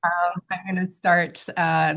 I'm going to start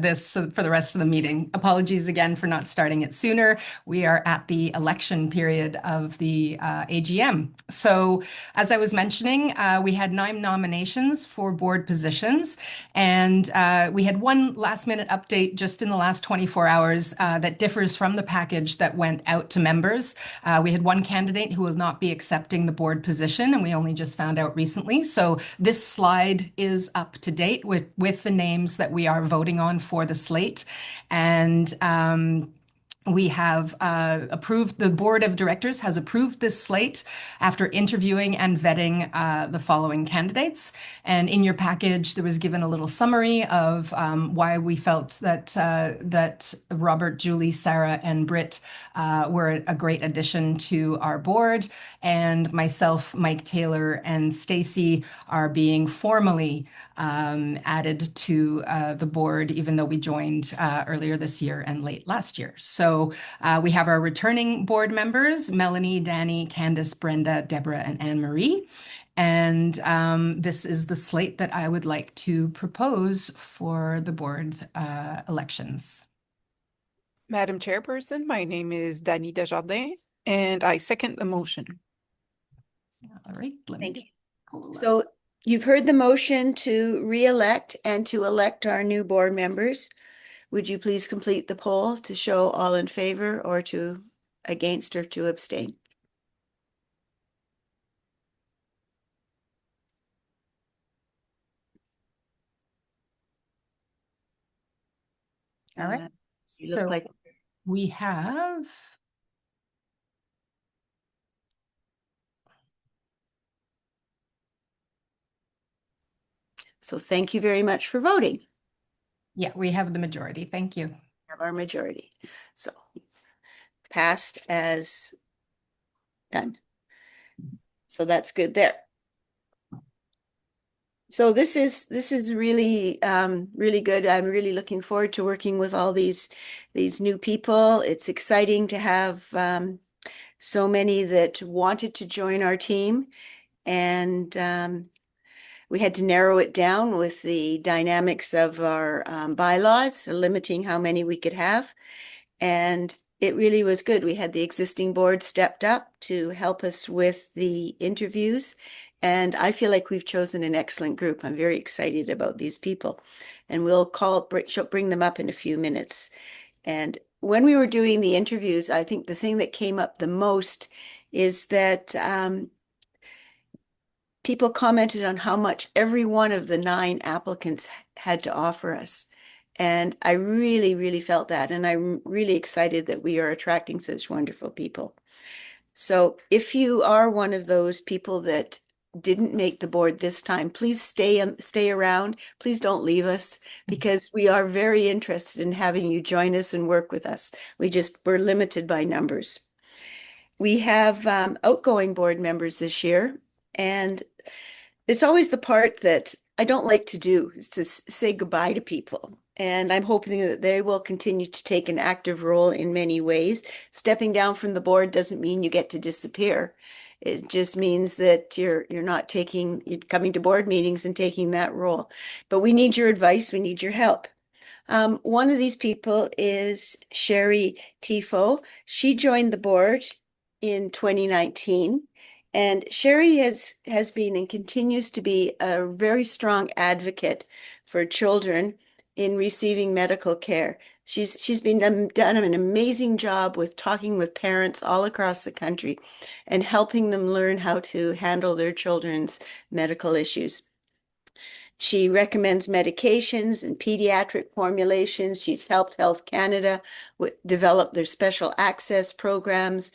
this for the rest of the meeting. Apologies again for not starting it sooner. We are at the election period of the AGM. So, as I was mentioning, we had 9 nominations for board positions, and we had one last minute update just in the last 24 hours that differs from the package that went out to members. We had one candidate who will not be accepting the board position, and we only just found out recently. So, this slide is up to date with the names that we are voting on for the slate. And we have approved, the board of directors has approved this slate after interviewing and vetting the following candidates. And in your package, there was given a little summary of why we felt that Robert, Julie, Sarah, and Britt were a great addition to our board. And myself, Mike Taylor, and Stacy are being formally added to the board, even though we joined earlier this year and late last year. So we have our returning board members, Melanie, Danny, Candace, Brenda, Deborah, and Anne Marie. And this is the slate that I would like to propose for the board elections. Madam Chairperson, my name is Dani Desjardins, and I second the motion. All right, Thank you. So you've heard the motion to re-elect and to elect our new board members. Would you please complete the poll to show all in favor or to against or to abstain? All right. You look like we have so thank you very much for voting. Yeah, we have the majority. Thank you. We have our majority. So passed as done. So that's good there. So this is really really good. I'm really looking forward to working with all these new people. It's exciting to have so many that wanted to join our team, and we had to narrow it down with the dynamics of our bylaws, limiting how many we could have. And it really was good. We had the existing board stepped up to help us with the interviews. And I feel like we've chosen an excellent group. I'm very excited about these people. And we'll bring them up in a few minutes. And when we were doing the interviews, I think the thing that came up the most is that people commented on how much every one of the 9 applicants had to offer us. And I really, really felt that. And I'm really excited that we are attracting such wonderful people. So if you are one of those people that didn't make the board this time, please stay around. Please don't leave us, because we are very interested in having you join us and work with us. We're limited by numbers. We have outgoing board members this year, and it's always the part that I don't like to do, is to say goodbye to people. And I'm hoping that they will continue to take an active role in many ways. Stepping down from the board doesn't mean you get to disappear. It just means that you're coming to board meetings and taking that role. But we need your advice. We need your help. One of these people is Sherry Tifo. She joined the board in 2019. And Sherry has been and continues to be a very strong advocate for children in receiving medical care. She's done an amazing job with talking with parents all across the country and helping them learn how to handle their children's medical issues. She recommends medications and pediatric formulations. She's helped Health Canada develop their special access programs.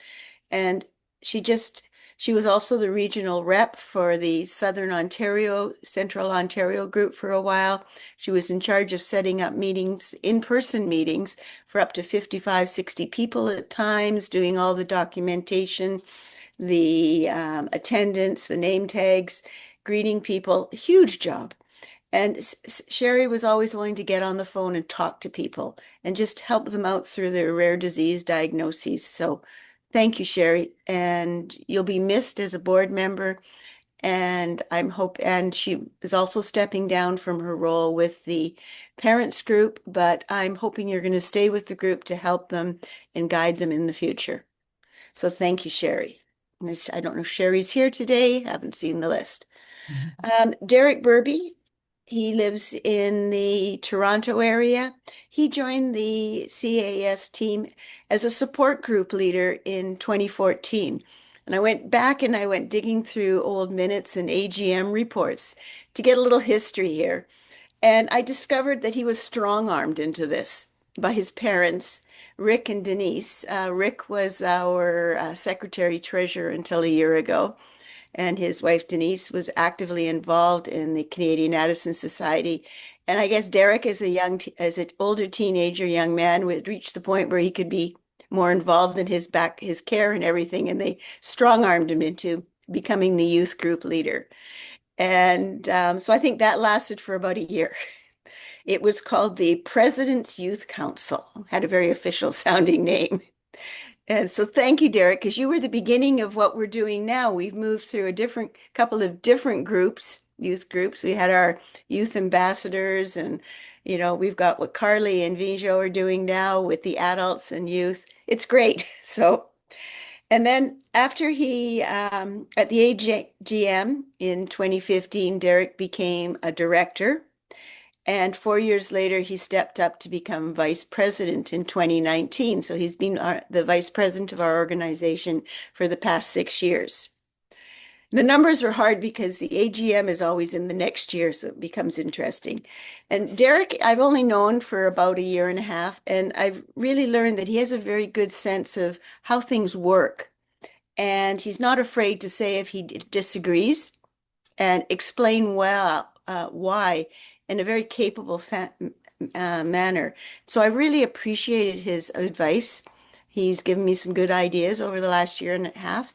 And she was also the regional rep for the Southern Ontario, Central Ontario group for a while. She was in charge of setting up meetings, in-person meetings for up to 55, 60 people at times, doing all the documentation, the attendance, the name tags, greeting people. Huge job. And Sherry was always willing to get on the phone and talk to people and just help them out through their rare disease diagnoses. So thank you, Sherry. And you'll be missed as a board member. And and she is also stepping down from her role with the parents group, but I'm hoping you're going to stay with the group to help them and guide them in the future. So thank you, Sherry. I don't know if Sherry's here today. Haven't seen the list. Derek Burby, he lives in the Toronto area. He joined the CAS team as a support group leader in 2014. And I went back and I went digging through old minutes and AGM reports to get a little history here. And I discovered that he was strong-armed into this by his parents, Rick and Denise. Rick was our secretary treasurer until a year ago, and his wife Denise was actively involved in the Canadian Addison Society. And I guess Derek, as as an older teenager, young man, would reach the point where he could be more involved in his care and everything, and they strong-armed him into becoming the youth group leader. And so I think that lasted for about a year. It was called the President's Youth Council, had a very official sounding name. And so thank you, Derek, because you were the beginning of what we're doing now. We've moved through a couple of different groups, youth groups. We had our youth ambassadors, and we've got what Carly and Vijo are doing now with the adults and youth. It's great. So, and then after at the AGM in 2015, Derek became a director. And 4 years later, he stepped up to become vice president in 2019. So he's been the vice president of our organization for the past 6 years. The numbers were hard because the AGM is always in the next year, so it becomes interesting. And Derek, I've only known for about a year and a half, and I've really learned that he has a very good sense of how things work. And he's not afraid to say if he disagrees and explain why in a very capable manner. So I really appreciated his advice. He's given me some good ideas over the last year and a half.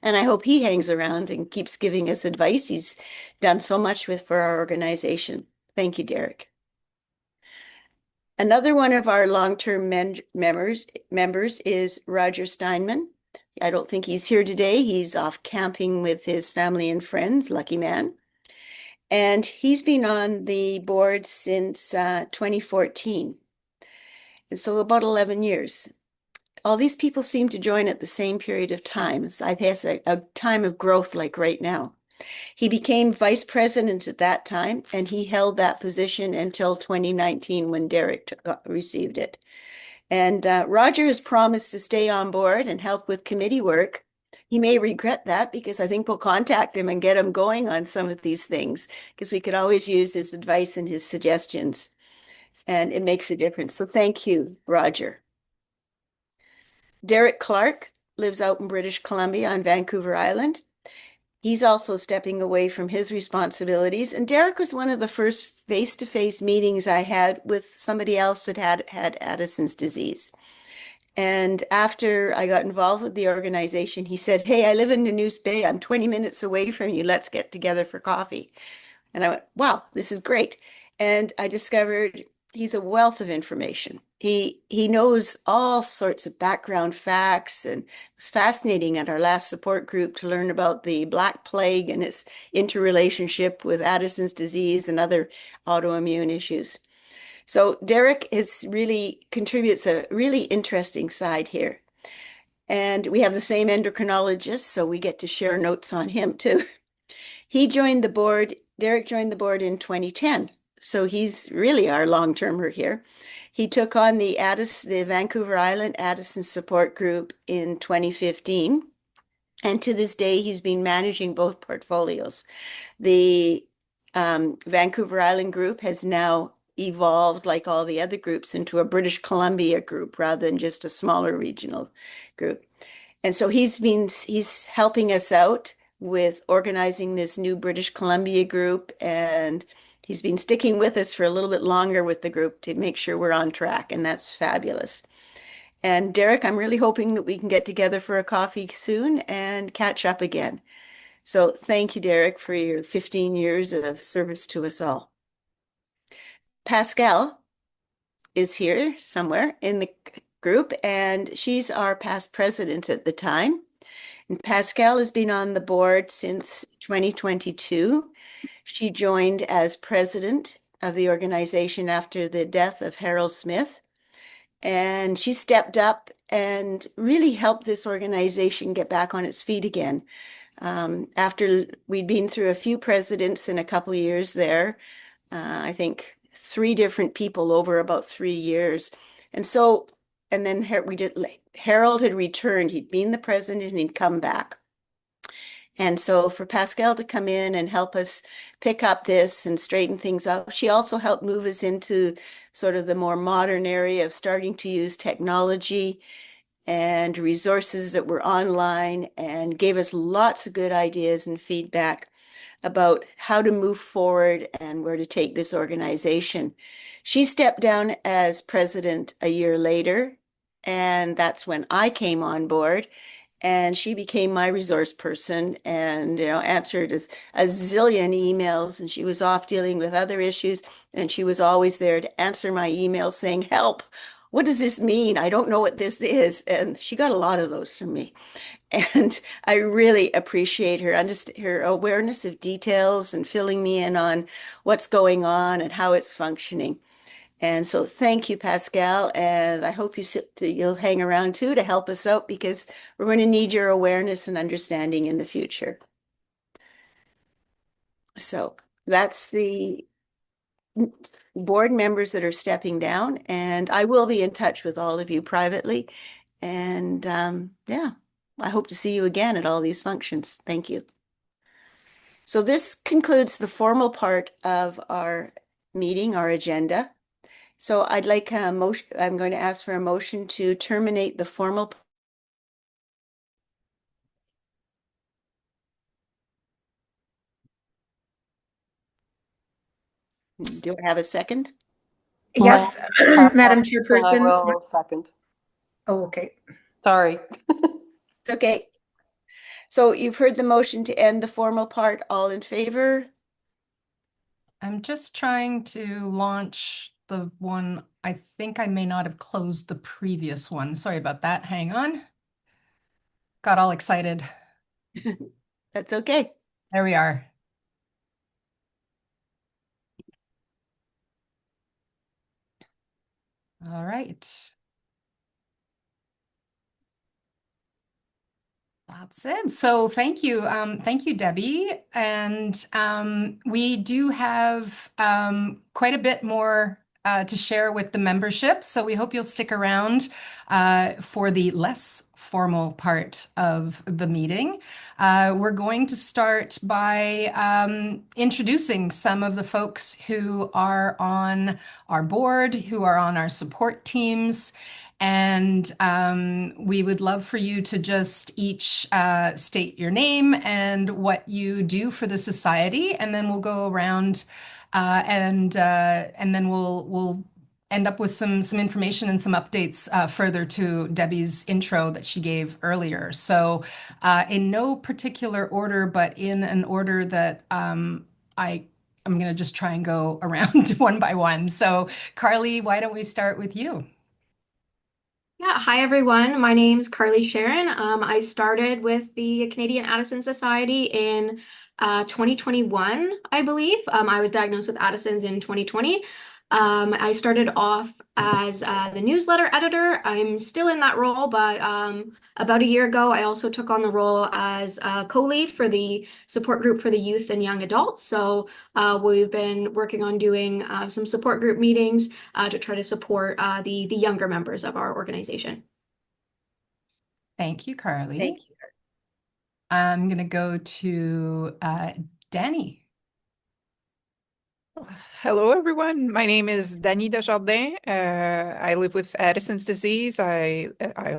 And I hope he hangs around and keeps giving us advice. He's done so much for our organization. Thank you, Derek. Another one of our long-term members is Roger Steinman. I don't think he's here today. He's off camping with his family and friends, lucky man. And he's been on the board since 2014. And so about 11 years. All these people seem to join at the same period of time. I guess a time of growth like right now. He became vice president at that time, and he held that position until 2019 when Derek received it. And Roger has promised to stay on board and help with committee work. He may regret that because I think we'll contact him and get him going on some of these things because we could always use his advice and his suggestions. And it makes a difference. So thank you, Roger. Derek Clark lives out in British Columbia on Vancouver Island. He's also stepping away from his responsibilities. And Derek was one of the first face-to-face meetings I had with somebody else that had Addison's disease. And after I got involved with the organization, he said, "Hey, I live in the News Bay. I'm 20 minutes away from you. Let's get together for coffee." And I went, wow, this is great. And I discovered he's a wealth of information. He knows all sorts of background facts, and it was fascinating at our last support group to learn about the Black Plague and its interrelationship with Addison's disease and other autoimmune issues. So Derek contributes a really interesting side here. And we have the same endocrinologist, so we get to share notes on him too. Derek joined the board in 2010. So he's really our long-termer here. He took on the Vancouver Island Addison support group in 2015. And to this day, he's been managing both portfolios. The Vancouver Island group has now evolved, like all the other groups, into a British Columbia group rather than just a smaller regional group. And so he's helping us out with organizing this new British Columbia group, and he's been sticking with us for a little bit longer with the group to make sure we're on track, and that's fabulous. And Derek, I'm really hoping that we can get together for a coffee soon and catch up again. So thank you, Derek, for your 15 years of service to us all. Pascal is here somewhere in the group, and she's our past president at the time. And Pascal has been on the board since 2022. She joined as president of the organization after the death of Harold Smith. And she stepped up and really helped this organization get back on its feet again. After we'd been through a few presidents in a couple of years there, I think 3 different people over about 3 years. And so, and then Harold had returned. He'd been the president and he'd come back. And so for Pascal to come in and help us pick up this and straighten things out, she also helped move us into sort of the more modern area of starting to use technology and resources that were online, and gave us lots of good ideas and feedback about how to move forward and where to take this organization. She stepped down as president a year later, and that's when I came on board. And she became my resource person and, answered a zillion emails, and she was off dealing with other issues. And she was always there to answer my emails saying, help, what does this mean? I don't know what this is. And she got a lot of those from me. And I really appreciate her awareness of details and filling me in on what's going on and how it's functioning. And so thank you, Pascal. And I hope you'll hang around too to help us out, because we're going to need your awareness and understanding in the future. So that's the board members that are stepping down, and I will be in touch with all of you privately. And yeah, I hope to see you again at all these functions. Thank you. So this concludes the formal part of our meeting, our agenda. So I'd like a motion. I'm going to ask for a motion to terminate the formal. Do I have a second? Yes, Madam Chairperson. I will second. Oh, okay. Sorry. It's okay. So you've heard the motion to end the formal part. All in favor? I'm just trying to launch the one. I think I may not have closed the previous one. Sorry about that. Hang on. Got all excited. That's okay. There we are. All right. That's it. So thank you. Thank you, Debbie. And we do have quite a bit more to share with the membership. So we hope you'll stick around for the less formal part of the meeting. We're going to start by introducing some of the folks who are on our board, who are on our support teams. And we would love for you to just each state your name and what you do for the society, and then we'll go around and then we'll end up with some information and some updates further to Debbie's intro that she gave earlier. So in no particular order, but in an order that I'm going to just try and go around one by one. So Carly, why don't we start with you? Yeah, hi everyone. My name's Carly Sharon. I started with the Canadian Addison Society in 2021, I believe. I was diagnosed with Addison's in 2020. I started off as the newsletter editor. I'm still in that role, but about a year ago, I also took on the role as co-lead for the support group for the youth and young adults. So we've been working on doing some support group meetings to try to support the younger members of our organization. Thank you, Carly. Thank you. I'm going to go to Danny. Hello, everyone. My name is Dany Desjardins. I live with Addison's disease. I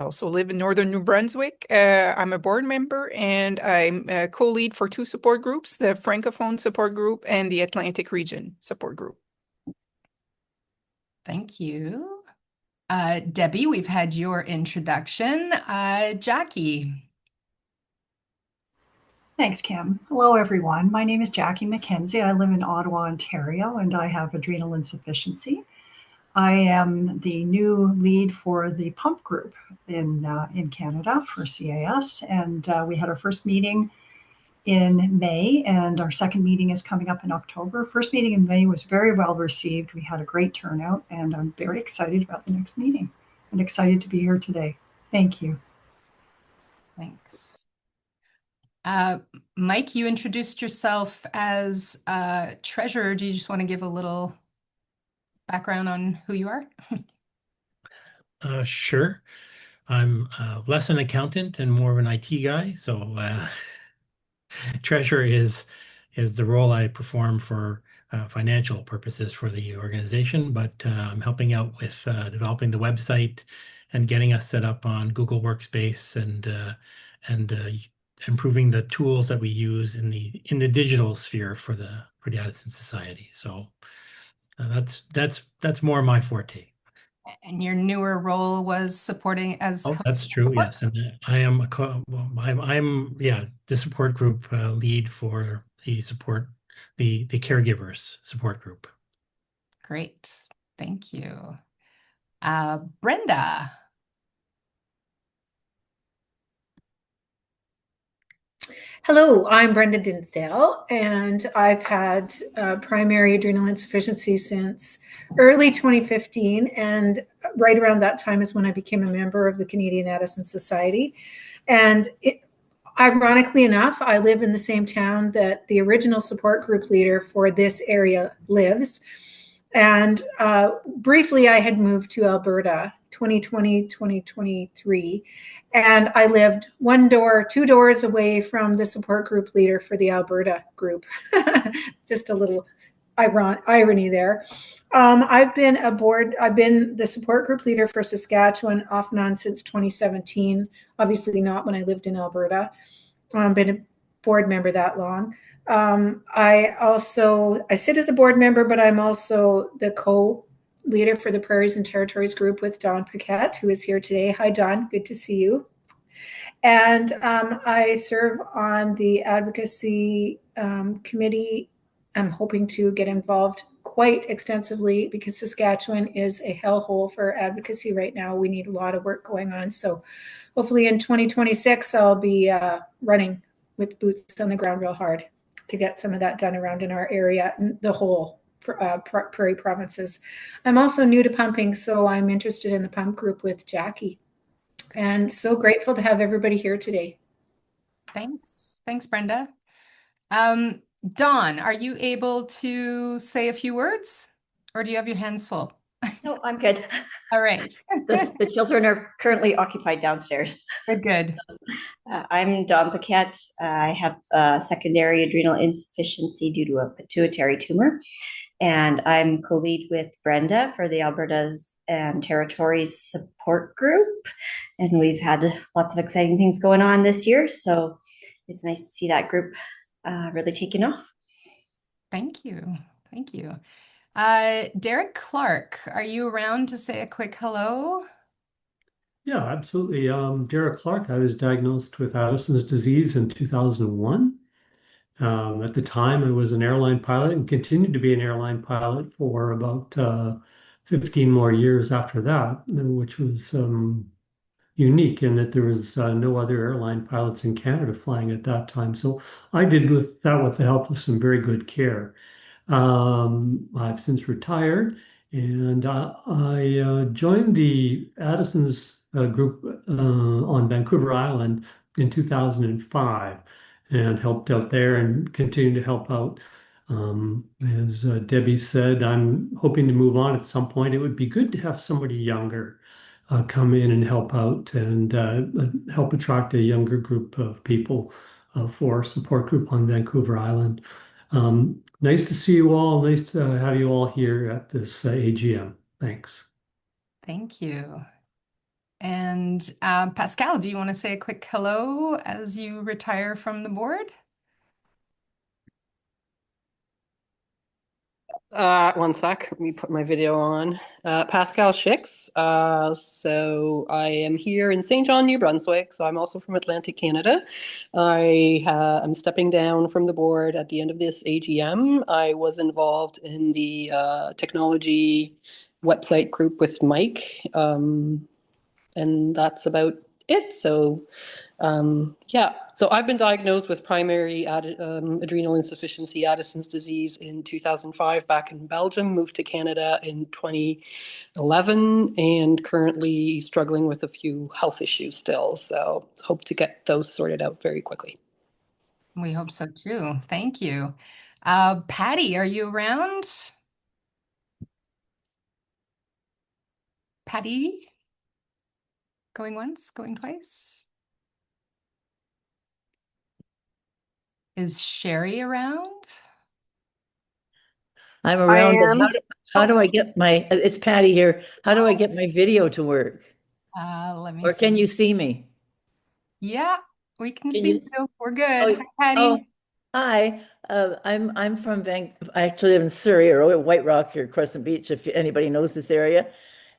also live in northern New Brunswick. I'm a board member, and I'm a co-lead for 2 support groups, the Francophone support group and the Atlantic region support group. Thank you. Debbie, we've had your introduction. Jackie. Thanks, Kim. Hello, everyone. My name is Jackie McKenzie. I live in Ottawa, Ontario, and I have adrenal insufficiency. I am the new lead for the pump group in Canada for CAS, and we had our first meeting in May, and our second meeting is coming up in October. First meeting in May was very well received. We had a great turnout, and I'm very excited about the next meeting and excited to be here today. Thank you. Thanks. Mike, you introduced yourself as treasurer. Do you just want to give a little background on who you are? Sure. I'm less an accountant and more of an IT guy. So treasurer is the role I perform for financial purposes for the organization, but I'm helping out with developing the website and getting us set up on Google Workspace and improving the tools that we use in the digital sphere for the Addison Society. So that's more my forte. And your newer role was supporting as Oh, host that's true. support? Yes, and I am I'm the support group lead for the caregivers support group. Great. Thank you. Brenda. Hello, I'm Brenda Dinsdale, and I've had primary adrenal insufficiency since early 2015. And right around that time is when I became a member of the Canadian Addison Society. And ironically enough, I live in the same town that the original support group leader for this area lives. And briefly, I had moved to Alberta 2020, 2023. And I lived two doors away from the support group leader for the Alberta group. Just a little irony there. I've been the support group leader for Saskatchewan off and on since 2017. Obviously not when I lived in Alberta. I've been a board member that long. I sit as a board member, but I'm also the co-leader for the Prairies and Territories group with Don Paquette, who is here today. Hi, Don. Good to see you. And I serve on the advocacy committee. I'm hoping to get involved quite extensively because Saskatchewan is a hellhole for advocacy right now. We need a lot of work going on. So hopefully in 2026, I'll be running with boots on the ground real hard to get some of that done around in our area, the whole prairie provinces. I'm also new to pumping, so I'm interested in the pump group with Jackie. And so grateful to have everybody here today. Thanks. Thanks, Brenda. Dawn, are you able to say a few words, or do you have your hands full? No, I'm good. All right. The children are currently occupied downstairs. Good. I'm Dawn Paquette. I have secondary adrenal insufficiency due to a pituitary tumor, and I'm co-lead with Brenda for the Alberta's and Territories support group. And we've had lots of exciting things going on this year, so it's nice to see that group really taking off. Thank you. Thank you. Derek Clark, are you around to say a quick hello? Yeah, absolutely. Derek Clark, I was diagnosed with Addison's disease in 2001. At the time, I was an airline pilot and continued to be an airline pilot for about 15 more years after that, which was unique in that there was no other airline pilots in Canada flying at that time. So I did with the help of some very good care. I've since retired, and I joined the Addison's group on Vancouver Island in 2005 and helped out there and continue to help out. As Debbie said, I'm hoping to move on at some point. It would be good to have somebody younger come in and help out and help attract a younger group of people for our support group on Vancouver Island. Nice to see you all. Nice to have you all here at this AGM. Thanks. Thank you. And Pascal, do you want to say a quick hello as you retire from the board? One sec. Let me put my video on. Pascal Schicks. So I am here in St. John, New Brunswick. So I'm also from Atlantic Canada. I'm stepping down from the board at the end of this AGM. I was involved in the technology website group with Mike. And that's about it. So yeah, so I've been diagnosed with primary adrenal insufficiency, Addison's disease in 2005 back in Belgium, moved to Canada in 2011, and currently struggling with a few health issues still. So hope to get those sorted out very quickly. We hope so too. Thank you. Patty, are you around? Patty? Going once, going twice? Is Sherry around? I'm around, but am. how do I get it's Patty here. How do I get my video to work? Let me Or can see. you see me? Yeah, we can Can see you? you. We're good. Oh, Hi, Patty. oh, hi. I'm from I actually live in Surrey or White Rock here, Crescent Beach, if anybody knows this area.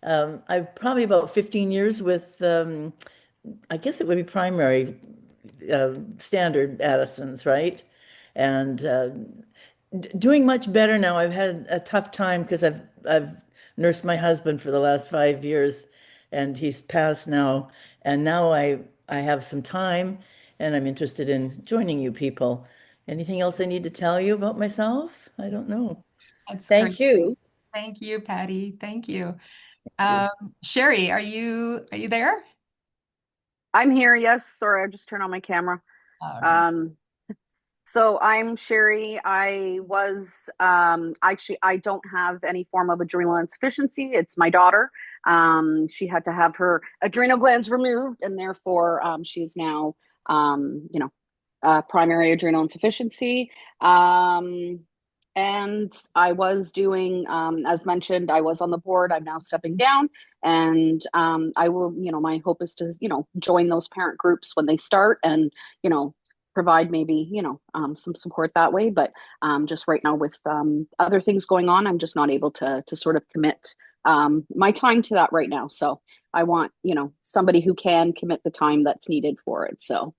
I've probably about 15 years with I guess it would be primary standard Addison's, right? And doing much better now. I've had a tough time because I've nursed my husband for the last 5 years, and he's passed now. And now I have some time, and I'm interested in joining you people. Anything else I need to tell you about myself? I don't know. That's great. Thank you. Thank you, Patty. Thank you. Thank Sherry, are you there? I'm here. Yes. Sorry, I just turned on my camera. All right. So I'm Sherry. I was actually, I don't have any form of adrenal insufficiency. It's my daughter. She had to have her adrenal glands removed, and therefore she is now, primary adrenal insufficiency. And I was doing, as mentioned, I was on the board. I'm now stepping down, and I will, my hope is to, join those parent groups when they start, and provide maybe some support that way. But just right now with other things going on, I'm just not able to sort of commit my time to that right now. So I want somebody who can commit the time that's needed for it. So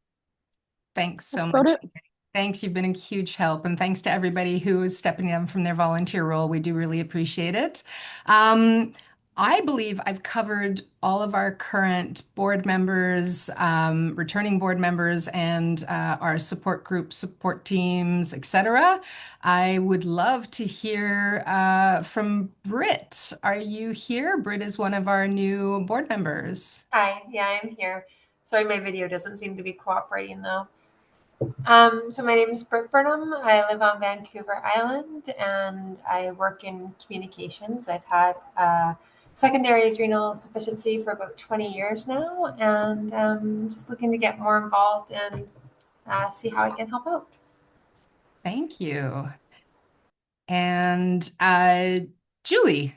Thanks so that's much. about it. Thanks. You've been a huge help. And thanks to everybody who is stepping down from their volunteer role. We do really appreciate it. I believe I've covered all of our current board members, returning board members, and our support group, support teams, etc. I would love to hear from Britt. Are you here? Britt is one of our new board members. Hi, yeah, I'm here. Sorry, my video doesn't seem to be cooperating though. So my name is Britt Burnham. I live on Vancouver Island and I work in communications. I've had secondary adrenal insufficiency for about 20 years now, and just looking to get more involved and see how I can help out. Thank you. And Julie.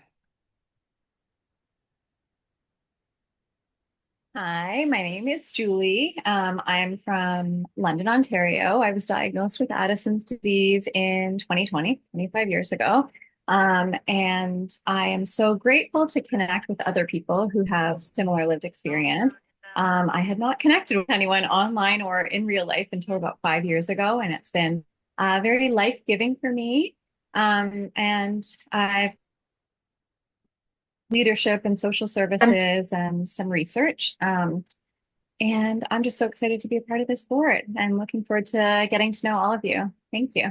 Hi, my name is Julie. I'm from London, Ontario. I was diagnosed with Addison's disease in 2020, 25 years ago. And I am so grateful to connect with other people who have similar lived experience. I had not connected with anyone online or in real life until about 5 years ago, and it's been very life-giving for me. And I've leadership and social services and some research. And I'm just so excited to be a part of this board and looking forward to getting to know all of you. Thank you.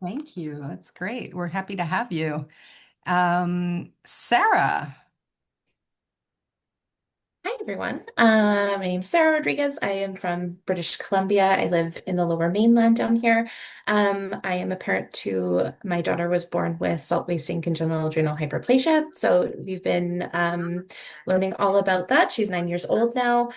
Thank you. That's great. We're happy to have you. Sarah. Hi, everyone. My name's Sarah Rodriguez. I am from British Columbia. I live in the Lower Mainland down here. I am a parent to my daughter was born with salt-wasting congenital adrenal hyperplasia. So we've been learning all about that. She's 9 years old now.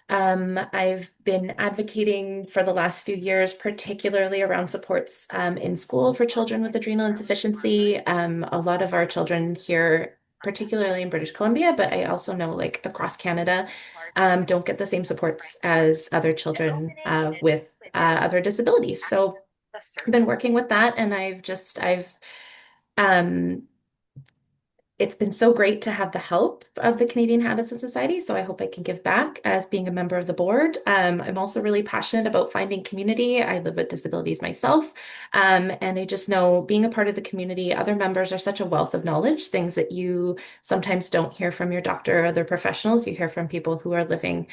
I've been advocating for the last few years, particularly around supports in school for children with adrenal insufficiency. A lot of our children here, particularly in British Columbia, but I also know like across Canada, don't get the same supports as other children with other disabilities. So I've been working with that, and I've it's been so great to have the help of the Canadian Addison Society. So I hope I can give back as being a member of the board. I'm also really passionate about finding community. I live with disabilities myself. And I just know being a part of the community, other members are such a wealth of knowledge, things that you sometimes don't hear from your doctor or other professionals. You hear from people who are living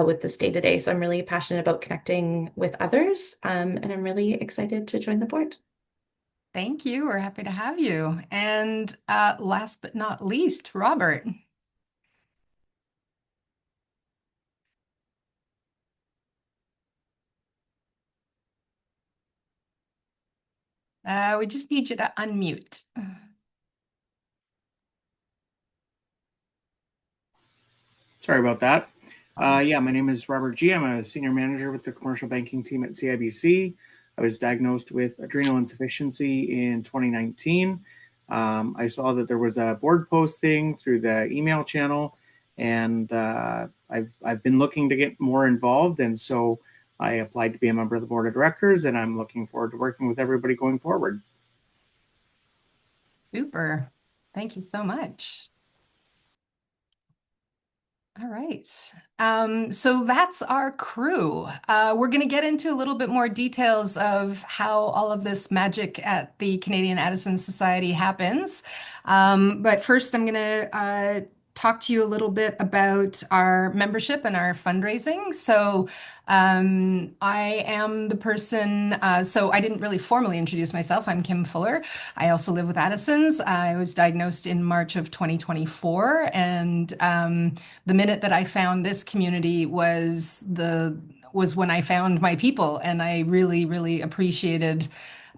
with this day to day. So I'm really passionate about connecting with others. And I'm really excited to join the board. Thank you. We're happy to have you. And last but not least, Robert. We just need you to unmute. Sorry about that. Yeah, my name is Robert G. I'm a senior manager with the commercial banking team at CIBC. I was diagnosed with adrenal insufficiency in 2019. I saw that there was a board posting through the email channel, and I've been looking to get more involved, and so I applied to be a member of the board of directors, and I'm looking forward to working with everybody going forward. Super. Thank you so much. All right. So that's our crew. We're going to get into a little bit more details of how all of this magic at the Canadian Addison Society happens. But first, I'm going to talk to you a little bit about our membership and our fundraising. So I am the person, so I didn't really formally introduce myself. I'm Kim Fuller. I also live with Addison's. I was diagnosed in March of 2024, and the minute that I found this community was when I found my people, and I really, really appreciated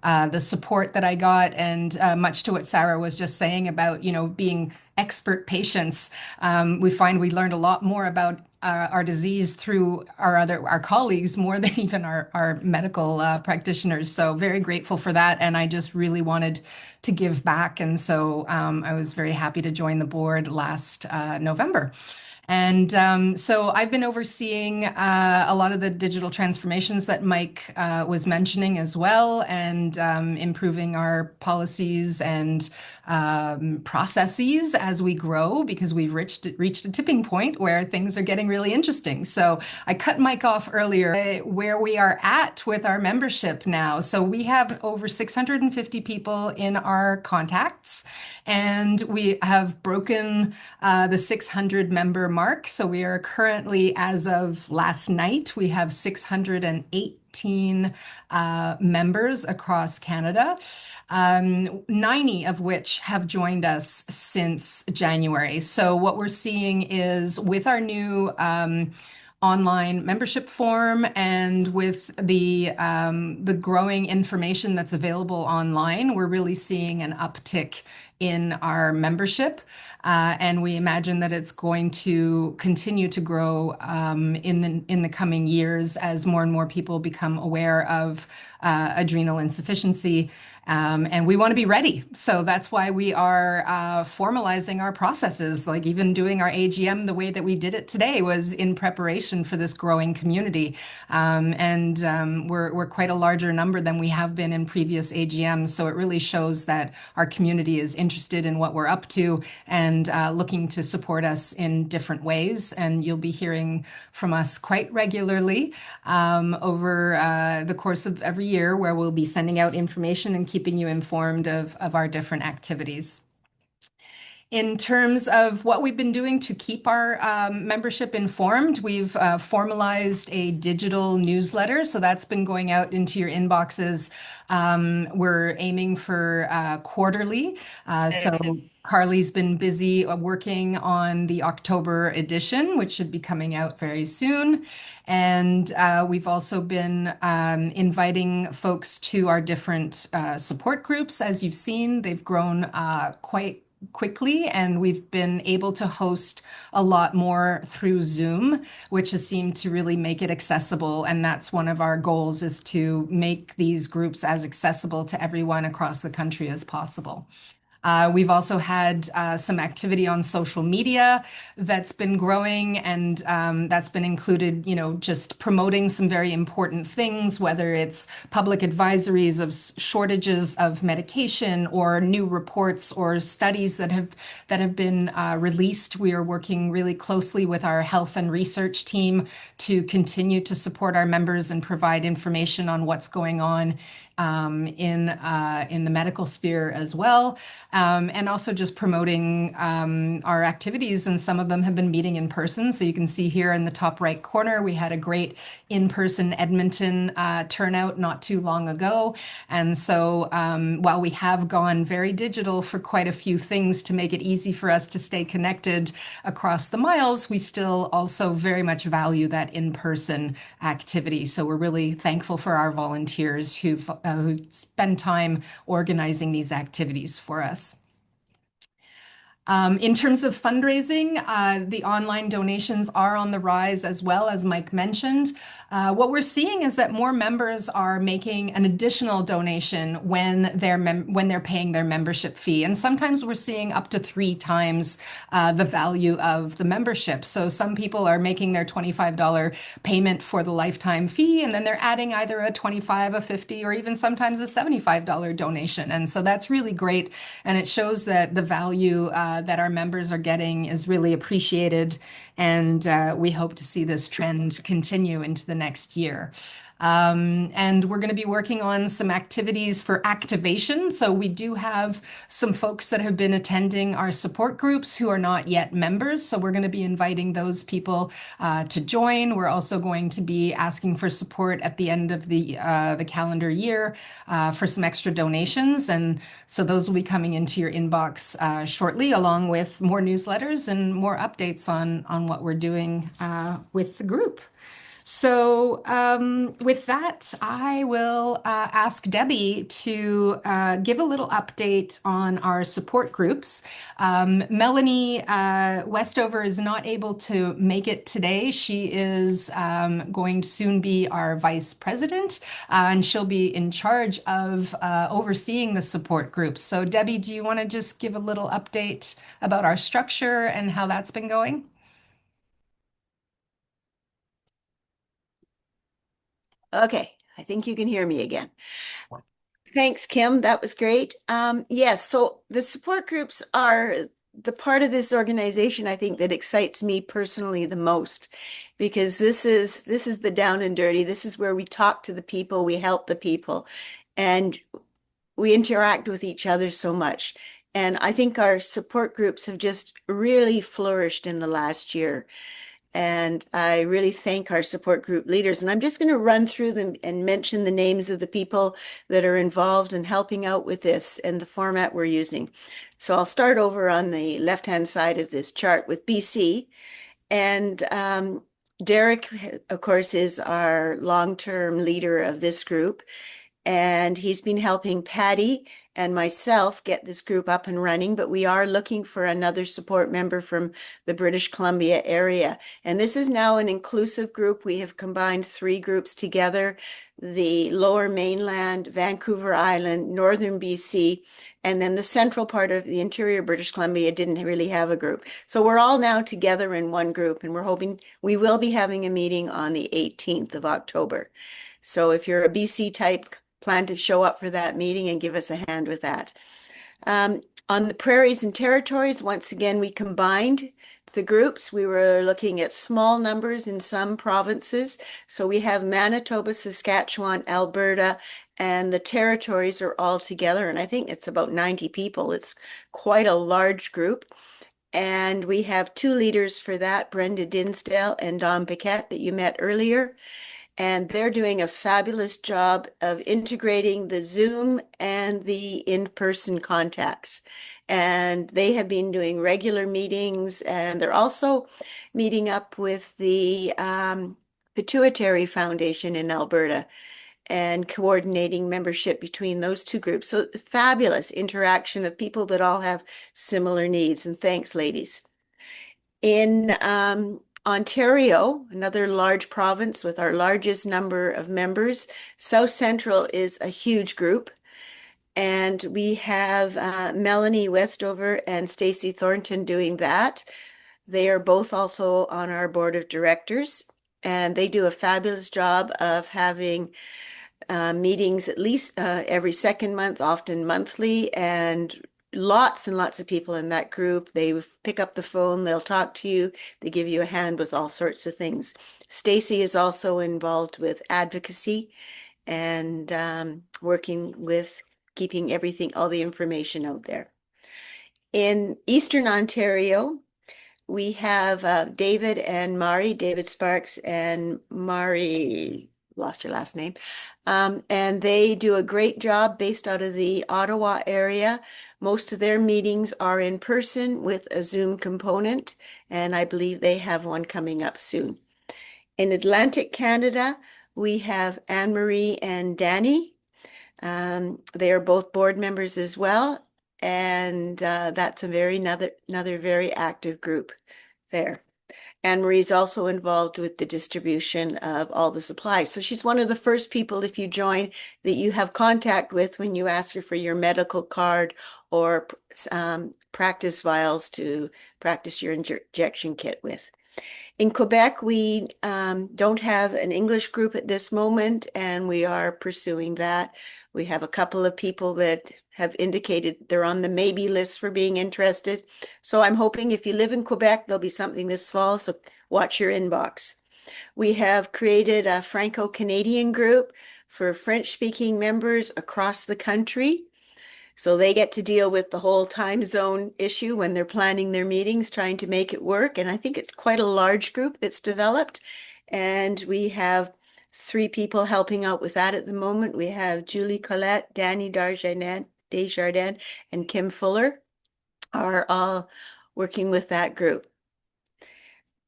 the support that I got, and much to what Sarah was just saying about, being expert patients. We find we learned a lot more about our disease through our colleagues more than even our medical practitioners. So very grateful for that, and I just really wanted to give back, and so I was very happy to join the board last November. And so I've been overseeing a lot of the digital transformations that Mike was mentioning as well, and improving our policies and processes as we grow, because we've reached a tipping point where things are getting really interesting. So I cut Mike off earlier where we are at with our membership now. So we have over 650 people in our contacts, and we have broken the 600 member mark. So we are currently, as of last night, we have 618 members across Canada, 90 of which have joined us since January. So what we're seeing is, with our new online membership form and with the growing information that's available online, we're really seeing an uptick in our membership. And we imagine that it's going to continue to grow in the coming years as more and more people become aware of adrenal insufficiency. And we want to be ready. So that's why we are formalizing our processes. Like, even doing our AGM the way that we did it today was in preparation for this growing community. And we're quite a larger number than we have been in previous AGMs. So it really shows that our community is interested in what we're up to, and looking to support us in different ways. And you'll be hearing from us quite regularly over the course of every year, where we'll be sending out information and keeping you informed of our different activities. In terms of what we've been doing to keep our membership informed, we've formalized a digital newsletter. So that's been going out into your inboxes. We're aiming for quarterly. So Carly's been busy working on the October edition, which should be coming out very soon. And we've also been inviting folks to our different support groups. As you've seen, they've grown quite quickly, and we've been able to host a lot more through Zoom, which has seemed to really make it accessible. And that's one of our goals, is to make these groups as accessible to everyone across the country as possible. We've also had some activity on social media that's been growing, and that's been included, just promoting some very important things, whether it's public advisories of shortages of medication or new reports or studies that have been released. We are working really closely with our health and research team to continue to support our members and provide information on what's going on in the medical sphere as well, and also just promoting our activities. And some of them have been meeting in person. So you can see here in the top right corner, we had a great in-person Edmonton turnout not too long ago. And so while we have gone very digital for quite a few things to make it easy for us to stay connected across the miles, we still also very much value that in-person activity. So we're really thankful for our volunteers who spend time organizing these activities for us. In terms of fundraising, the online donations are on the rise as well, as Mike mentioned. What we're seeing is that more members are making an additional donation when they're paying their membership fee. And sometimes we're seeing up to 3 times the value of the membership. So some people are making their $25 payment for the lifetime fee, and then they're adding either a $25, a $50, or even sometimes a $75 donation. And so that's really great. And it shows that the value that our members are getting is really appreciated, and we hope to see this trend continue into the next year. And we're going to be working on some activities for activation. So we do have some folks that have been attending our support groups who are not yet members. So we're going to be inviting those people to join. We're also going to be asking for support at the end of the calendar year for some extra donations. And so those will be coming into your inbox shortly, along with more newsletters and more updates on what we're doing with the group. So with that, I will ask Debbie to give a little update on our support groups. Melanie Westover is not able to make it today. She is going to soon be our vice president, and she'll be in charge of overseeing the support groups. So Debbie, do you want to just give a little update about our structure and how that's been going? Okay, I think you can hear me again. Thanks, Kim. That was great. Yes, so the support groups are the part of this organization I think that excites me personally the most, because this is the down and dirty. This is where we talk to the people, we help the people, and we interact with each other so much. And I think our support groups have just really flourished in the last year. And I really thank our support group leaders. And I'm just going to run through them and mention the names of the people that are involved in helping out with this and the format we're using. So I'll start over on the left-hand side of this chart with BC. And Derek, of course, is our long-term leader of this group. And he's been helping Patty and myself get this group up and running, but we are looking for another support member from the British Columbia area. And this is now an inclusive group. We have combined 3 groups together: the Lower Mainland, Vancouver Island, Northern BC, and then the central part of the interior British Columbia didn't really have a group. So we're all now together in one group, and we're hoping we will be having a meeting on the 18th of October. So if you're a BC type, plan to show up for that meeting and give us a hand with that. On the prairies and territories, once again, we combined the groups. We were looking at small numbers in some provinces. So we have Manitoba, Saskatchewan, Alberta, and the territories are all together. And I think it's about 90 people. It's quite a large group. And we have 2 leaders for that, Brenda Dinsdale and Don Paquette, that you met earlier. And they're doing a fabulous job of integrating the Zoom and the in-person contacts. And they have been doing regular meetings, and they're also meeting up with the Pituitary Foundation in Alberta and coordinating membership between those 2 groups. So fabulous interaction of people that all have similar needs. And thanks, ladies. In Ontario, another large province with our largest number of members, South Central is a huge group. And we have Melanie Westover and Stacy Thornton doing that. They are both also on our board of directors, and they do a fabulous job of having meetings at least every second month, often monthly, and lots of people in that group. They pick up the phone, they'll talk to you, they give you a hand with all sorts of things. Stacy is also involved with advocacy and working with keeping everything, all the information out there. In Eastern Ontario, we have David and Mari, David Sparks and Mari, lost your last name. And they do a great job based out of the Ottawa area. Most of their meetings are in person with a Zoom component, and I believe they have one coming up soon. In Atlantic Canada, we have Anne-Marie and Danny. They are both board members as well, and that's another very active group there. Anne Marie's also involved with the distribution of all the supplies. So she's one of the first people, if you join, that you have contact with when you ask her for your medical card or practice vials to practice your injection kit with. In Quebec, we don't have an English group at this moment, and we are pursuing that. We have a couple of people that have indicated they're on the maybe list for being interested. So I'm hoping if you live in Quebec, there'll be something this fall, so watch your inbox. We have created a Franco-Canadian group for French-speaking members across the country. So they get to deal with the whole time zone issue when they're planning their meetings, trying to make it work. And I think it's quite a large group that's developed. And we have 3 people helping out with that at the moment. We have Julie Collette, Danny Desjardins, and Kim Fuller are all working with that group.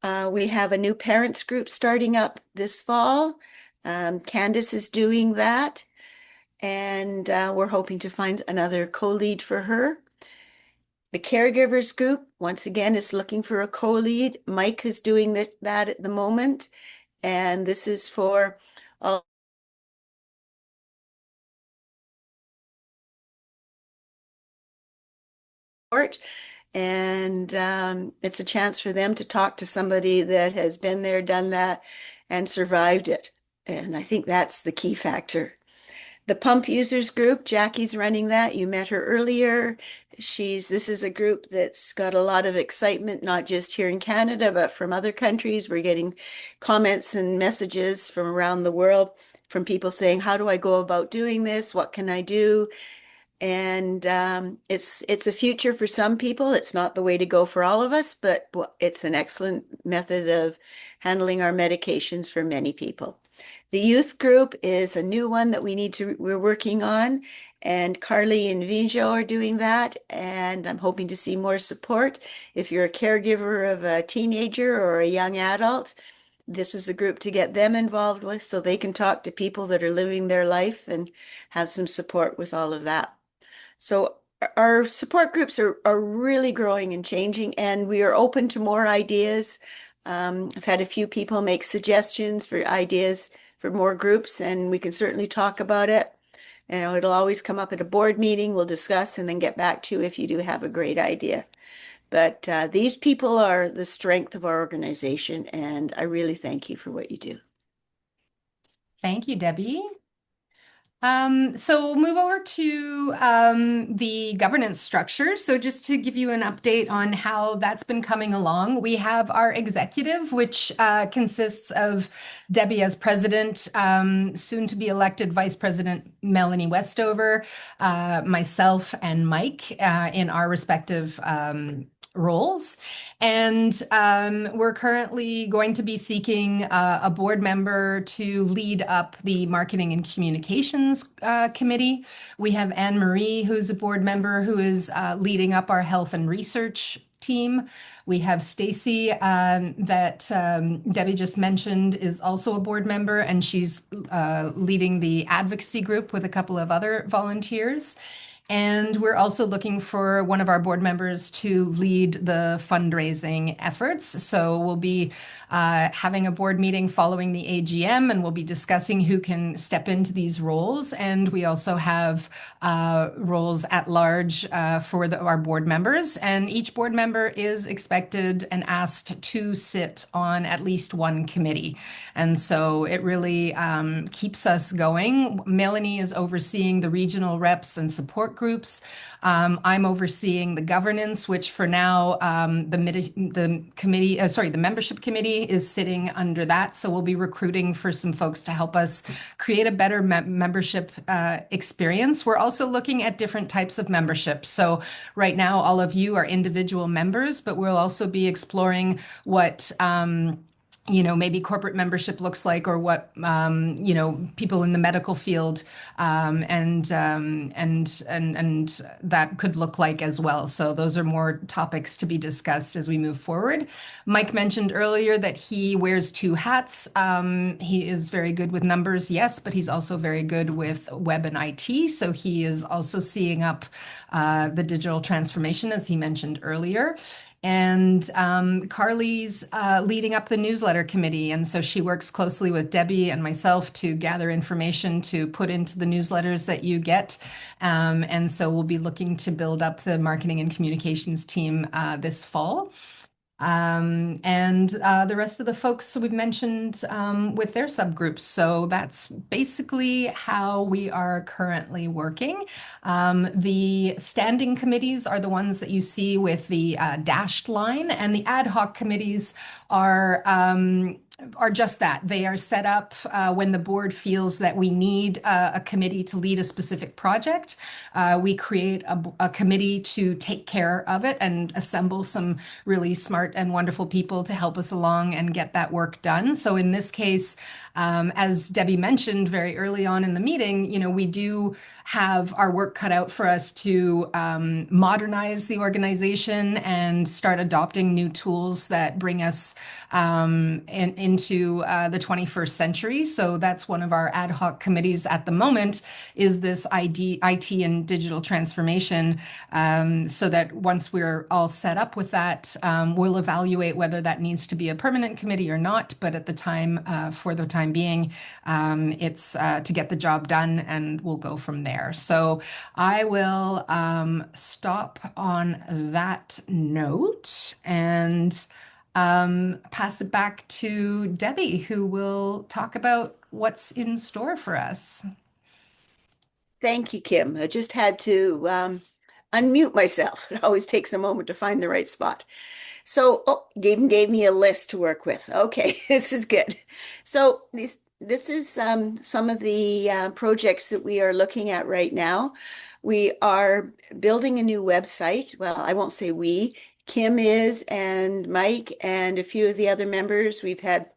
We have a new parents group starting up this fall. Candace is doing that. And we're hoping to find another co-lead for her. The caregivers group, once again, is looking for a co-lead. Mike is doing that at the moment. And this is for all and it's a chance for them to talk to somebody that has been there, done that, and survived it. And I think that's the key factor. The pump users group, Jackie's running that. You met her earlier. This is a group that's got a lot of excitement, not just here in Canada, but from other countries. We're getting comments and messages from around the world from people saying, how do I go about doing this? What can I do? And it's a future for some people. It's not the way to go for all of us, but it's an excellent method of handling our medications for many people. The youth group is a new one that we're working on, and Carly and Vijo are doing that, and I'm hoping to see more support. If you're a caregiver of a teenager or a young adult, this is the group to get them involved with so they can talk to people that are living their life and have some support with all of that. So our support groups are really growing and changing, and we are open to more ideas. I've had a few people make suggestions for ideas for more groups, and we can certainly talk about it. And it'll always come up at a board meeting. We'll discuss and then get back to you if you do have a great idea. But these people are the strength of our organization, and I really thank you for what you do. Thank you, Debbie. So we'll move over to the governance structure. So just to give you an update on how that's been coming along, we have our executive, which consists of Debbie as president, soon to be elected Vice President Melanie Westover, myself and Mike in our respective roles. And we're currently going to be seeking a board member to lead up the Marketing and Communications Committee. We have Anne-Marie, who's a board member, who is leading up our Health and Research team. We have Stacy that Debbie just mentioned is also a board member, and she's leading the advocacy group with a couple of other volunteers. And we're also looking for one of our board members to lead the fundraising efforts. So we'll be having a board meeting following the AGM, and we'll be discussing who can step into these roles. And we also have roles at large for our board members. And each board member is expected and asked to sit on at least one committee. And so it really keeps us going. Melanie is overseeing the regional reps and support groups. I'm overseeing the governance, which for now the membership committee is sitting under that. So we'll be recruiting for some folks to help us create a better membership experience. We're also looking at different types of membership. So right now, all of you are individual members, but we'll also be exploring what maybe corporate membership looks like, or what people in the medical field and that could look like as well. So those are more topics to be discussed as we move forward. Mike mentioned earlier that he wears two hats. He is very good with numbers, yes, but he's also very good with web and IT. So he is also seeing up the digital transformation, as he mentioned earlier. And Carly's leading up the newsletter committee. And so she works closely with Debbie and myself to gather information to put into the newsletters that you get. And so we'll be looking to build up the marketing and communications team this fall. And the rest of the folks we've mentioned with their subgroups. So that's basically how we are currently working. The standing committees are the ones that you see with the dashed line, and the ad hoc committees are just that. They are set up when the board feels that we need a committee to lead a specific project. We create a committee to take care of it and assemble some really smart and wonderful people to help us along and get that work done. So in this case, as Debbie mentioned very early on in the meeting, we do have our work cut out for us to modernize the organization and start adopting new tools that bring us into the 21st century. So that's one of our ad hoc committees at the moment, is this IT and digital transformation, so that once we're all set up with that, we'll evaluate whether that needs to be a permanent committee or not. But at the time, for the time being, it's to get the job done, and we'll go from there. So I will stop on that note and pass it back to Debbie, who will talk about what's in store for us. Thank you, Kim. I just had to unmute myself. It always takes a moment to find the right spot. So, gave me a list to work with. Okay, this is good. So this is some of the projects that we are looking at right now. We are building a new website. Well, I won't say we. Kim is, and Mike, and a few of the other members. We've had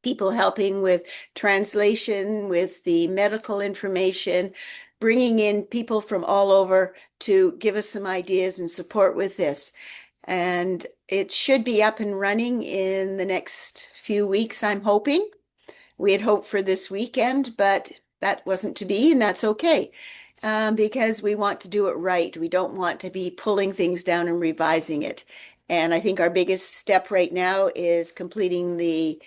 people helping with translation, with the medical information, bringing in people from all over to give us some ideas and support with this. And it should be up and running in the next few weeks, I'm hoping. We had hoped for this weekend, but that wasn't to be, and that's okay. Because we want to do it right. We don't want to be pulling things down and revising it. And I think our biggest step right now is completing the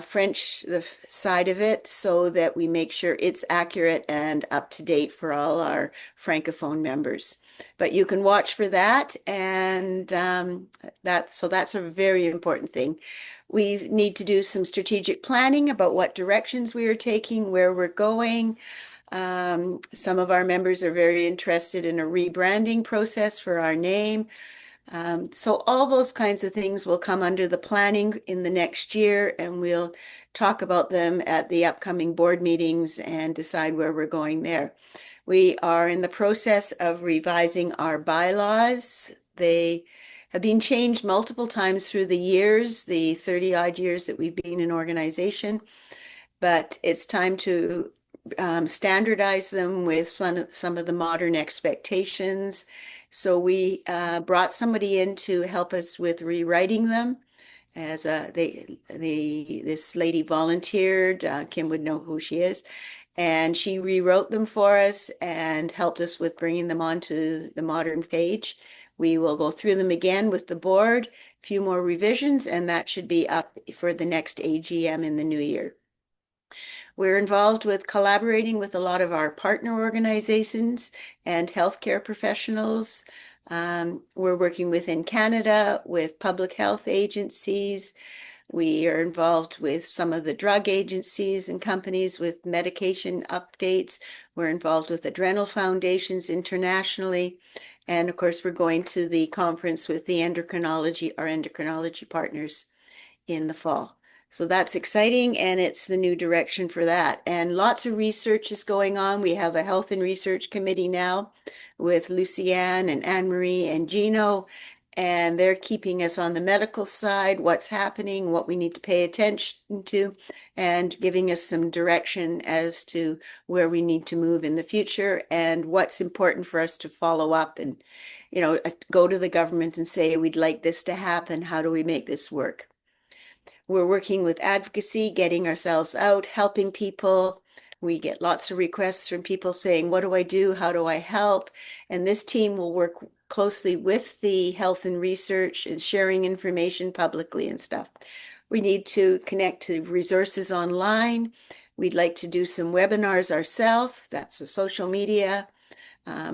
French side of it, so that we make sure it's accurate and up to date for all our Francophone members. But you can watch for that, and that's a very important thing. We need to do some strategic planning about what directions we are taking, where we're going. Some of our members are very interested in a rebranding process for our name. So all those kinds of things will come under the planning in the next year, and we'll talk about them at the upcoming board meetings and decide where we're going there. We are in the process of revising our bylaws. They have been changed multiple times through the years, the 30-odd years that we've been in organization, but it's time to standardize them with some of the modern expectations. So we brought somebody in to help us with rewriting them. As this lady volunteered, Kim would know who she is, and she rewrote them for us and helped us with bringing them onto the modern page. We will go through them again with the board, a few more revisions, and that should be up for the next AGM in the new year. We're involved with collaborating with a lot of our partner organizations and healthcare professionals. We're working within Canada with public health agencies. We are involved with some of the drug agencies and companies with medication updates. We're involved with adrenal foundations internationally. And of course, we're going to the conference with the our endocrinology partners in the fall. So that's exciting, and it's the new direction for that. And lots of research is going on. We have a health and research committee now with Lucianne and Anne-Marie and Gino, and they're keeping us on the medical side, what's happening, what we need to pay attention to, and giving us some direction as to where we need to move in the future and what's important for us to follow up and, go to the government and say, we'd like this to happen. How do we make this work? We're working with advocacy, getting ourselves out, helping people. We get lots of requests from people saying, what do I do? How do I help? And this team will work closely with the health and research and sharing information publicly and stuff. We need to connect to resources online. We'd like to do some webinars ourselves. That's the social media.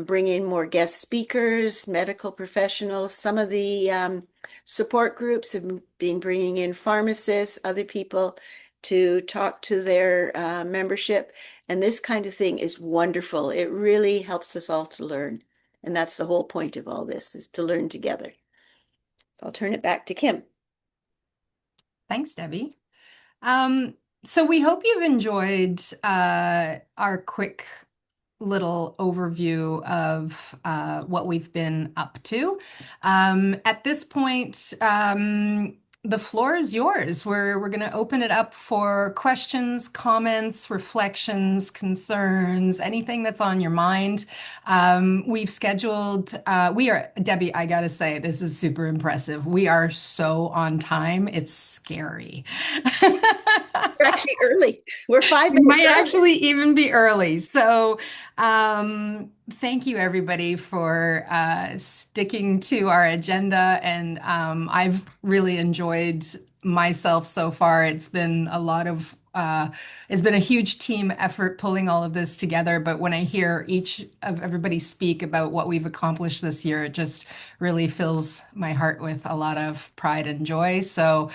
Bring in more guest speakers, medical professionals. Some of the support groups have been bringing in pharmacists, other people to talk to their membership. And this kind of thing is wonderful. It really helps us all to learn. And that's the whole point of all this, is to learn together. So I'll turn it back to Kim. Thanks, Debbie. So we hope you've enjoyed our quick little overview of what we've been up to. At this point, the floor is yours. We're going to open it up for questions, comments, reflections, concerns, anything that's on your mind. We've scheduled, Debbie, I got to say, this is super impressive. We are so on time. It's scary. We're actually early. We're 5 We minutes might early. actually even be early. So thank you, everybody, for sticking to our agenda. And I've really enjoyed myself so far. It's been it's been a huge team effort pulling all of this together. But when I hear each of everybody speak about what we've accomplished this year, it just really fills my heart with a lot of pride and joy. So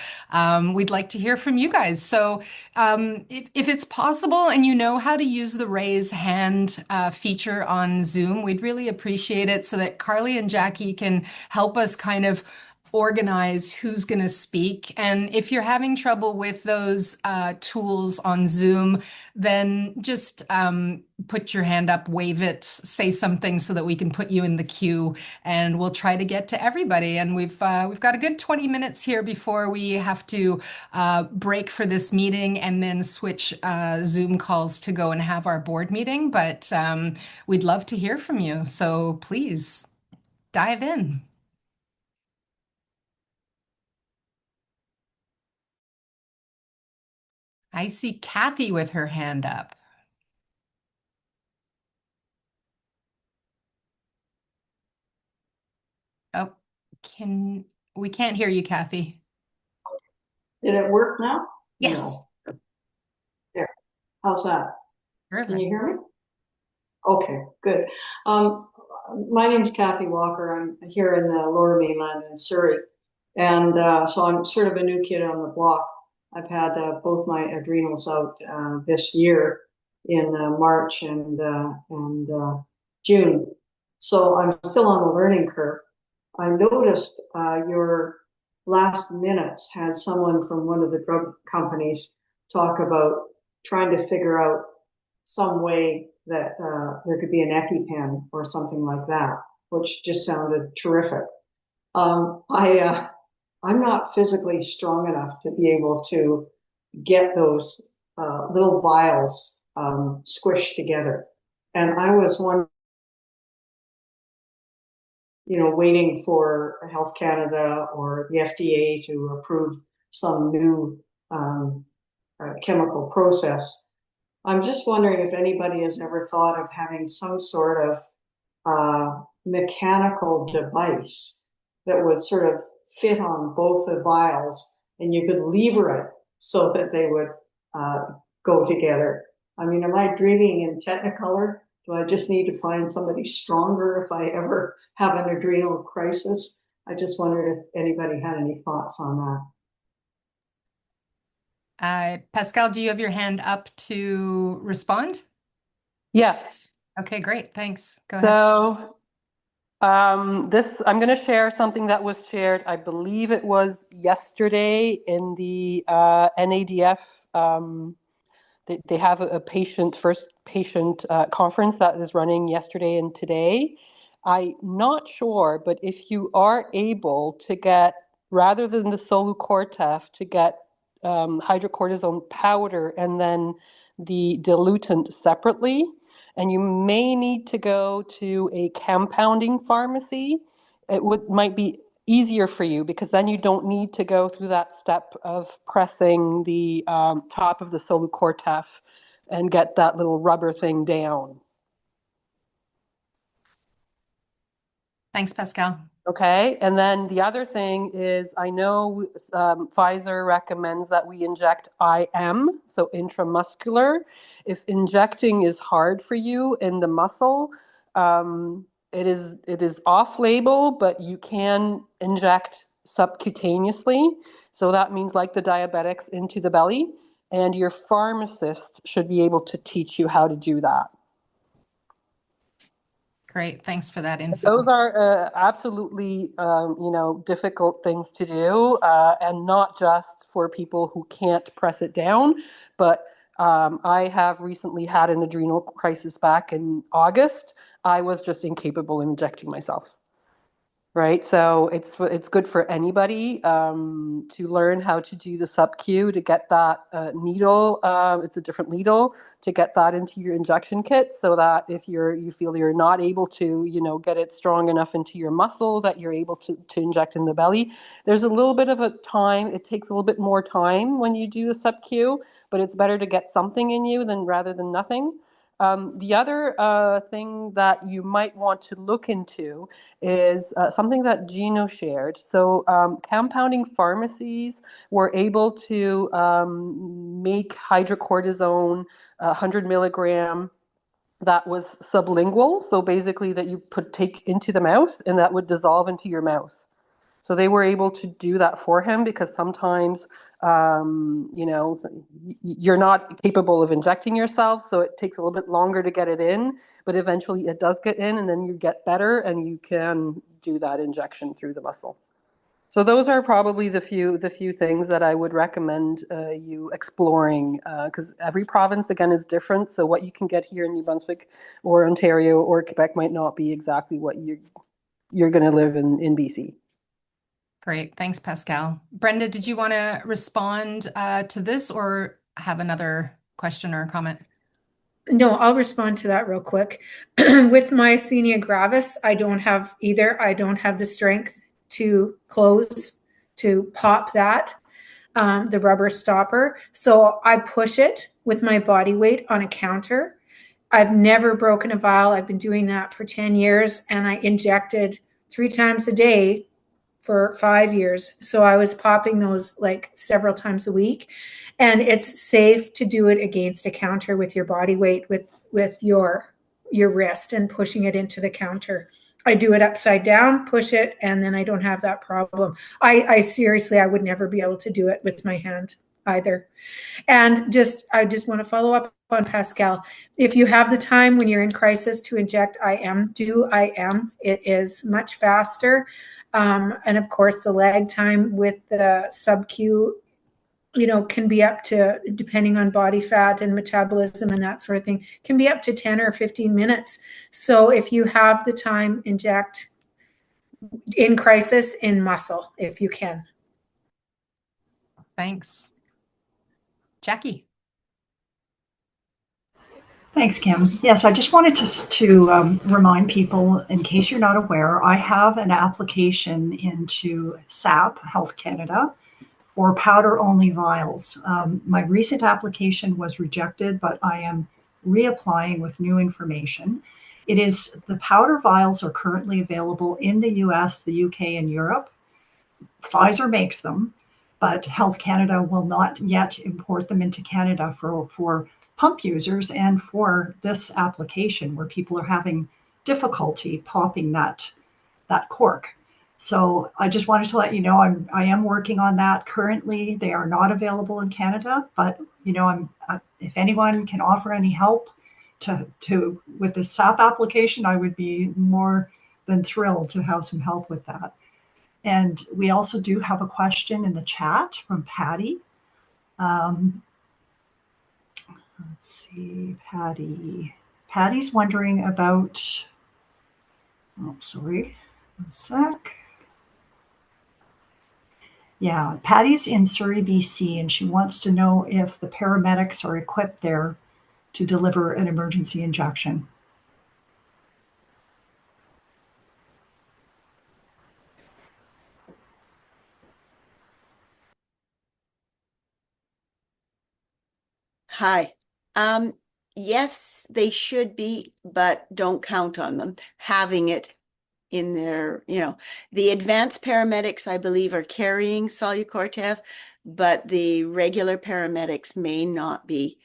we'd like to hear from you guys. So if it's possible and you know how to use the raise hand feature on Zoom, we'd really appreciate it so that Carly and Jackie can help us kind of organize who's going to speak. And if you're having trouble with those tools on Zoom, then just put your hand up, wave it, say something so that we can put you in the queue, and we'll try to get to everybody. And we've got a good 20 minutes here before we have to break for this meeting and then switch Zoom calls to go and have our board meeting. But we'd love to hear from you. So please dive in. I see Kathy with her hand up. Oh, we can't hear you, Kathy. Did it work now? Yes. No. There. How's that? Perfect. Can you hear me? Okay, good. My name's Kathy Walker. I'm here in the Lower Mainland in Surrey. And so I'm sort of a new kid on the block. I've had both my adrenals out this year in March and June. So I'm still on the learning curve. I noticed your last minutes had someone from one of the drug companies talk about trying to figure out some way that there could be an EpiPen or something like that, which just sounded terrific. I'm not physically strong enough to be able to get those little vials squished together. And I was wondering, waiting for Health Canada or the FDA to approve some new chemical process. I'm just wondering if anybody has ever thought of having some sort of mechanical device that would sort of fit on both the vials, and you could lever it so that they would go together. I mean, am I dreaming in Technicolor? Do I just need to find somebody stronger if I ever have an adrenal crisis? I just wondered if anybody had any thoughts on that. Pascal, do you have your hand up to respond? Yes. Okay, great. Thanks. Go ahead. So I'm going to share something that was shared, I believe it was yesterday in the NADF. They have a first patient conference that is running yesterday and today. I'm not sure, but if you are able to get, rather than the Solucortef, to get hydrocortisone powder and then the diluent separately, and you may need to go to a compounding pharmacy, might be easier for you, because then you don't need to go through that step of pressing the top of the Solucortef and get that little rubber thing down. Thanks, Pascal. Okay, and then the other thing is, I know Pfizer recommends that we inject IM, so intramuscular. If injecting is hard for you in the muscle, it is off-label, but you can inject subcutaneously. So that means, like the diabetics, into the belly, and your pharmacist should be able to teach you how to do that. Great. Thanks for that info. Those are absolutely, difficult things to do, and not just for people who can't press it down. But I have recently had an adrenal crisis back in August. I was just incapable of injecting myself. Right, so it's good for anybody to learn how to do the sub-Q, to get that needle. It's a different needle, to get that into your injection kit, so that if you feel you're not able to, get it strong enough into your muscle, that you're able to inject in the belly. There's a little bit of a time. It takes a little bit more time when you do the sub-Q, but it's better to get something in you rather than nothing. The other thing that you might want to look into is something that Gino shared. So compounding pharmacies were able to make hydrocortisone 100 milligram that was sublingual. So basically that you take into the mouth, and that would dissolve into your mouth. So they were able to do that for him, because sometimes, you're not capable of injecting yourself, so it takes a little bit longer to get it in, but eventually it does get in, and then you get better and you can do that injection through the muscle. So those are probably the few things that I would recommend you exploring, because every province, again, is different. So what you can get here in New Brunswick or Ontario or Quebec might not be exactly what you're going to live in BC. Great. Thanks, Pascal. Brenda, did you want to respond to this or have another question or comment? No, I'll respond to that real quick. With myasthenia gravis, I don't have either. I don't have the strength to pop that, the rubber stopper. So I push it with my body weight on a counter. I've never broken a vial. I've been doing that for 10 years, and I injected 3 times a day for 5 years. So I was popping those like several times a week, and it's safe to do it against a counter with your body weight, with your wrist, and pushing it into the counter. I do it upside down, push it, and then I don't have that problem. I seriously, I would never be able to do it with my hand either. And I just want to follow up on Pascal. If you have the time when you're in crisis to inject IM, do IM. It is much faster. And of course, the lag time with the sub-Q, can be up to, depending on body fat and metabolism and that sort of thing, can be up to 10 or 15 minutes. So if you have the time, inject in crisis in muscle, if you can. Thanks. Jackie. Thanks, Kim. Yes, I just wanted to remind people, in case you're not aware, I have an application into SAP, Health Canada, or powder-only vials. My recent application was rejected, but I am reapplying with new information. The powder vials are currently available in the US, the UK, and Europe. Pfizer makes them, but Health Canada will not yet import them into Canada for pump users and for this application where people are having difficulty popping that cork. So I just wanted to let you know I am working on that. Currently, they are not available in Canada, but if anyone can offer any help to with the SAP application, I would be more than thrilled to have some help with that. And we also do have a question in the chat from Patty. Let's see, Patty's wondering about, oh, sorry, one sec. Yeah, Patty's in Surrey, BC, and she wants to know if the paramedics are equipped there to deliver an emergency injection. Hi. Yes, they should be, but don't count on them having it in their, the advanced paramedics, I believe, are carrying Solu-Cortef, but the regular paramedics may not be.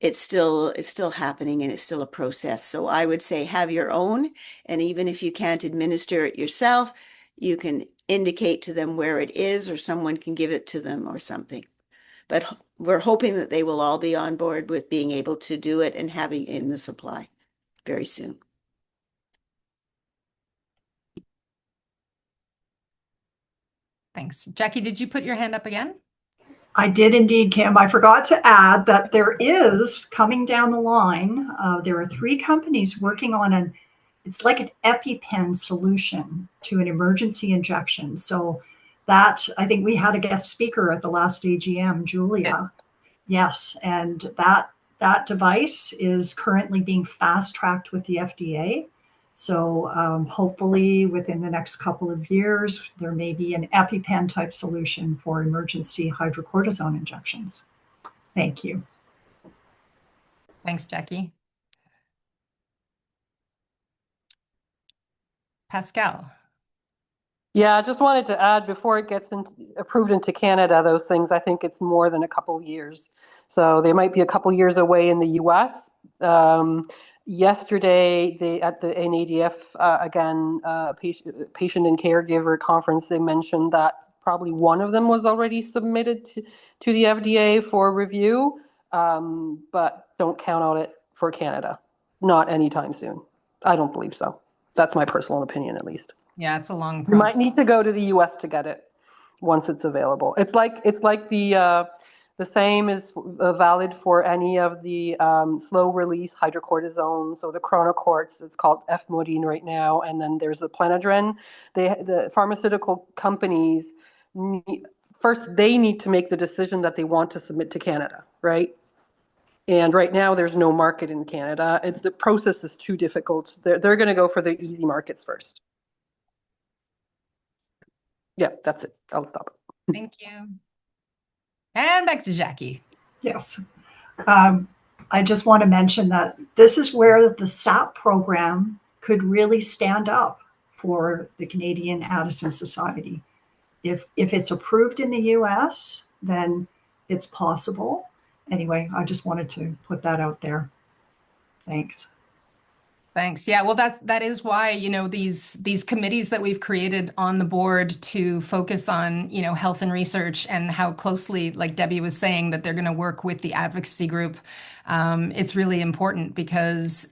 It's still happening and it's still a process. So I would say have your own, and even if you can't administer it yourself, you can indicate to them where it is, or someone can give it to them or something. But we're hoping that they will all be on board with being able to do it and having it in the supply very soon. Thanks. Jackie, did you put your hand up again? I did indeed, Kim. I forgot to add that there is coming down the line, there are 3 companies working on it's like an EpiPen solution to an emergency injection. So that, I think we had a guest speaker at the last AGM, Julia. Yes, and that device is currently being fast-tracked with the FDA. So hopefully within the next couple of years, there may be an EpiPen type solution for emergency hydrocortisone injections. Thank you. Thanks, Jackie. Pascal. Yeah, I just wanted to add before it gets approved into Canada, those things, I think it's more than a couple of years. So they might be a couple of years away in the US. Yesterday, at the NADF, patient and caregiver conference, they mentioned that probably one of them was already submitted to the FDA for review, but don't count on it for Canada. Not anytime soon. I don't believe so. That's my personal opinion, at least. Yeah, it's a long process. You might need to go to the US to get it once it's available. It's like the same is valid for any of the slow release hydrocortisone. So the Chronocorts, it's called Efmodine right now, and then there's the Plenadren. The pharmaceutical companies first they need to make the decision that they want to submit to Canada, right? And right now there's no market in Canada. The process is too difficult. They're going to go for the easy markets first. Yeah, that's it. I'll stop. Thank you. And back to Jackie. Yes. I just want to mention that this is where the SAP program could really stand up for the Canadian Addison Society. If it's approved in the US, then it's possible. Anyway, I just wanted to put that out there. Thanks. Thanks. Yeah, well, that is why, these committees that we've created on the board to focus on, health and research and how closely, like Debbie was saying, that they're going to work with the advocacy group. It's really important because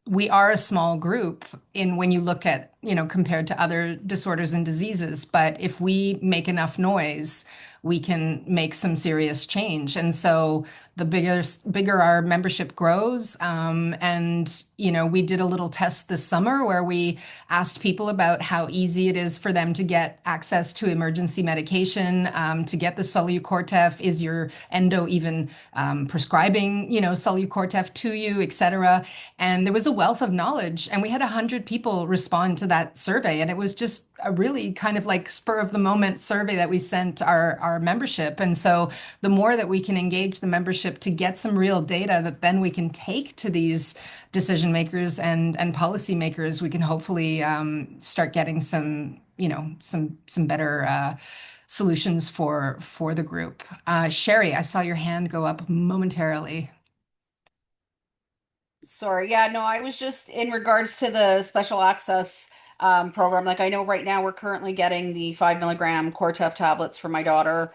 we are a small group when you look at, compared to other disorders and diseases. But if we make enough noise, we can make some serious change. And so the bigger our membership grows. And, we did a little test this summer where we asked people about how easy it is for them to get access to emergency medication, to get the Solu-Cortef. Is your endo even prescribing, Solu-Cortef to you, et cetera? And there was a wealth of knowledge. And we had 100 people respond to that survey. And it was just a really kind of like spur of the moment survey that we sent our membership. And so the more that we can engage the membership to get some real data that then we can take to these decision makers and policymakers, we can hopefully start getting some, some better solutions for the group. Sherry, I saw your hand go up momentarily. Sorry. Yeah, no, I was just in regards to the special access program. Like I know right now we're currently getting the 5 milligram Cortef tablets for my daughter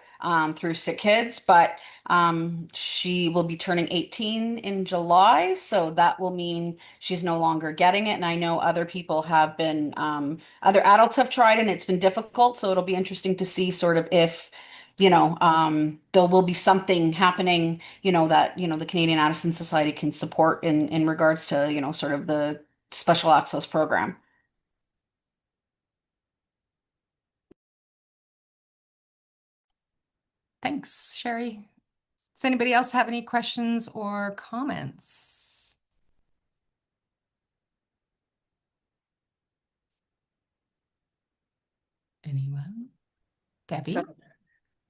through Sick Kids, but she will be turning 18 in July, so that will mean she's no longer getting it. And I know other people have been, other adults have tried and it's been difficult. So it'll be interesting to see sort of if there will be something happening, that, the Canadian Addison Society can support in regards to, sort of the special access program. Thanks, Sherry. Does anybody else have any questions or comments? Anyone? Debbie? So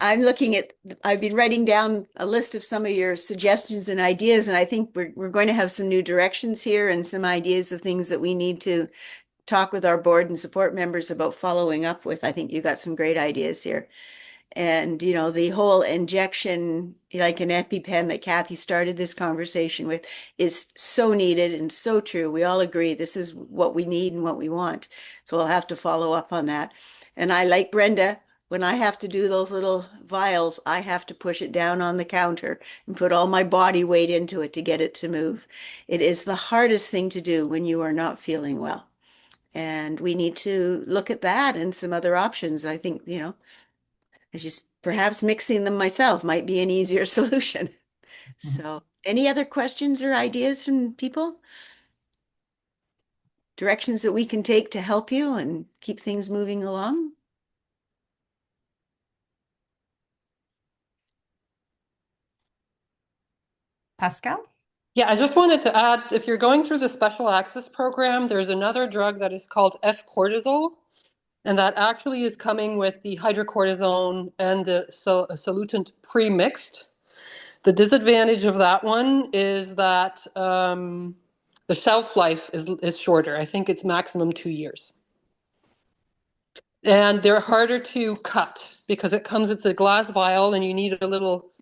I've been writing down a list of some of your suggestions and ideas, and I think we're going to have some new directions here and some ideas of things that we need to talk with our board and support members about following up with. I think you got some great ideas here. And, the whole injection, like an EpiPen that Kathy started this conversation with, is so needed and so true. We all agree this is what we need and what we want. So we'll have to follow up on that. And I, like Brenda, when I have to do those little vials, I have to push it down on the counter and put all my body weight into it to get it to move. It is the hardest thing to do when you are not feeling well. And we need to look at that and some other options. I think, it's just perhaps mixing them myself might be an easier solution. So, any other questions or ideas from people? Directions that we can take to help you and keep things moving along? Pascal? Yeah, I just wanted to add, if you're going through the special access program, there's another drug that is called F-cortisol, and that actually is coming with the hydrocortisone and the solutant pre-mixed. The disadvantage of that one is that the shelf life is shorter. I think it's maximum 2 years. And they're harder to cut because it's a glass vial and you need a little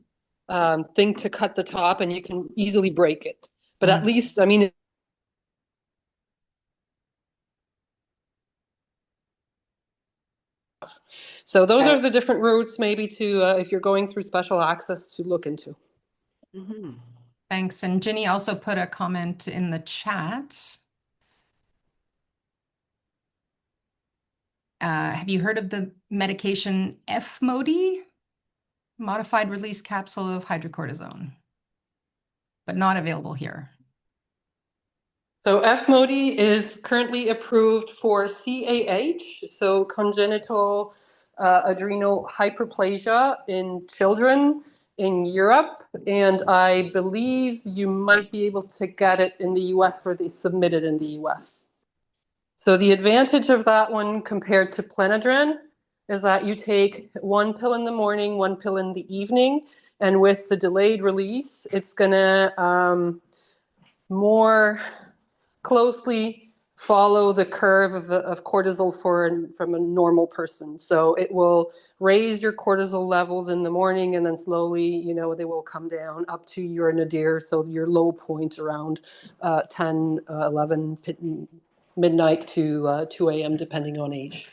thing to cut the top and you can easily break it. But at least, I mean, so those are the different routes maybe to, if you're going through special access, to look into. Thanks. And Ginny also put a comment in the chat. Have you heard of the medication F-Modi? Modified release capsule of hydrocortisone, but not available here. So F-Modi is currently approved for CAH, so congenital adrenal hyperplasia in children in Europe, and I believe you might be able to get it in the US, where they submit it in the US. So the advantage of that one compared to Plenadren is that you take 1 pill in the morning, 1 pill in the evening, and with the delayed release, it's gonna more closely follow the curve of cortisol from a normal person. So it will raise your cortisol levels in the morning, and then slowly, they will come down up to your nadir, so your low point around 10, 11 midnight to 2 a.m. depending on age.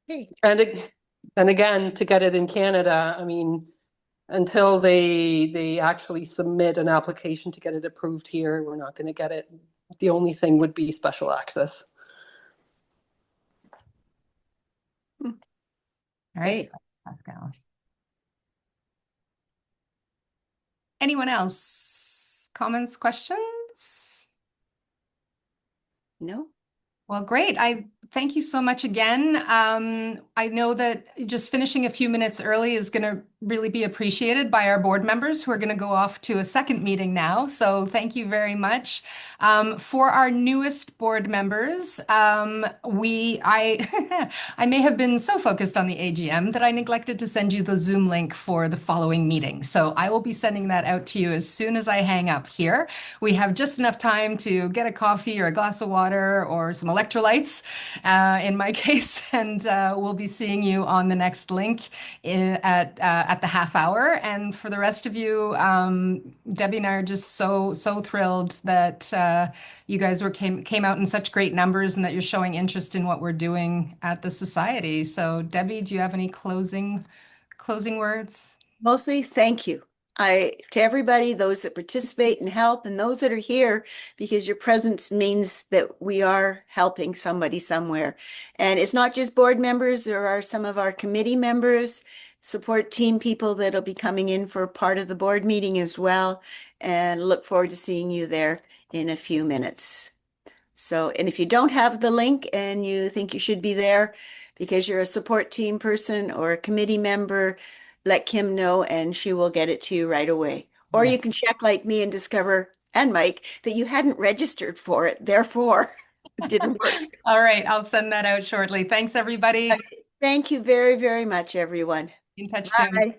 Hey. And again, to get it in Canada, I mean, until they actually submit an application to get it approved here, we're not going to get it. The only thing would be special access. All right, Pascal. Anyone else? Comments, questions? No? Well, great. I thank you so much again. I know that just finishing a few minutes early is going to really be appreciated by our board members who are going to go off to a second meeting now. So thank you very much. For our newest board members, I may have been so focused on the AGM that I neglected to send you the Zoom link for the following meeting. So I will be sending that out to you as soon as I hang up here. We have just enough time to get a coffee or a glass of water or some electrolytes, in my case, and we'll be seeing you on the next link at the half hour. And for the rest of you, Debbie and I are just so thrilled that you guys came out in such great numbers and that you're showing interest in what we're doing at the society. So Debbie, do you have any closing words? Mostly thank you. To everybody, those that participate and help, and those that are here, because your presence means that we are helping somebody somewhere. And it's not just board members, there are some of our committee members, support team people that'll be coming in for part of the board meeting as well. And look forward to seeing you there in a few minutes. So, and if you don't have the link and you think you should be there because you're a support team person or a committee member, let Kim know and she will get it to you right away. Or you can check like me and discover, and Mike, that you hadn't registered for it. Therefore, it didn't work. All right, I'll send that out shortly. Thanks, everybody. Thank you very, very much, everyone. In touch Bye. soon.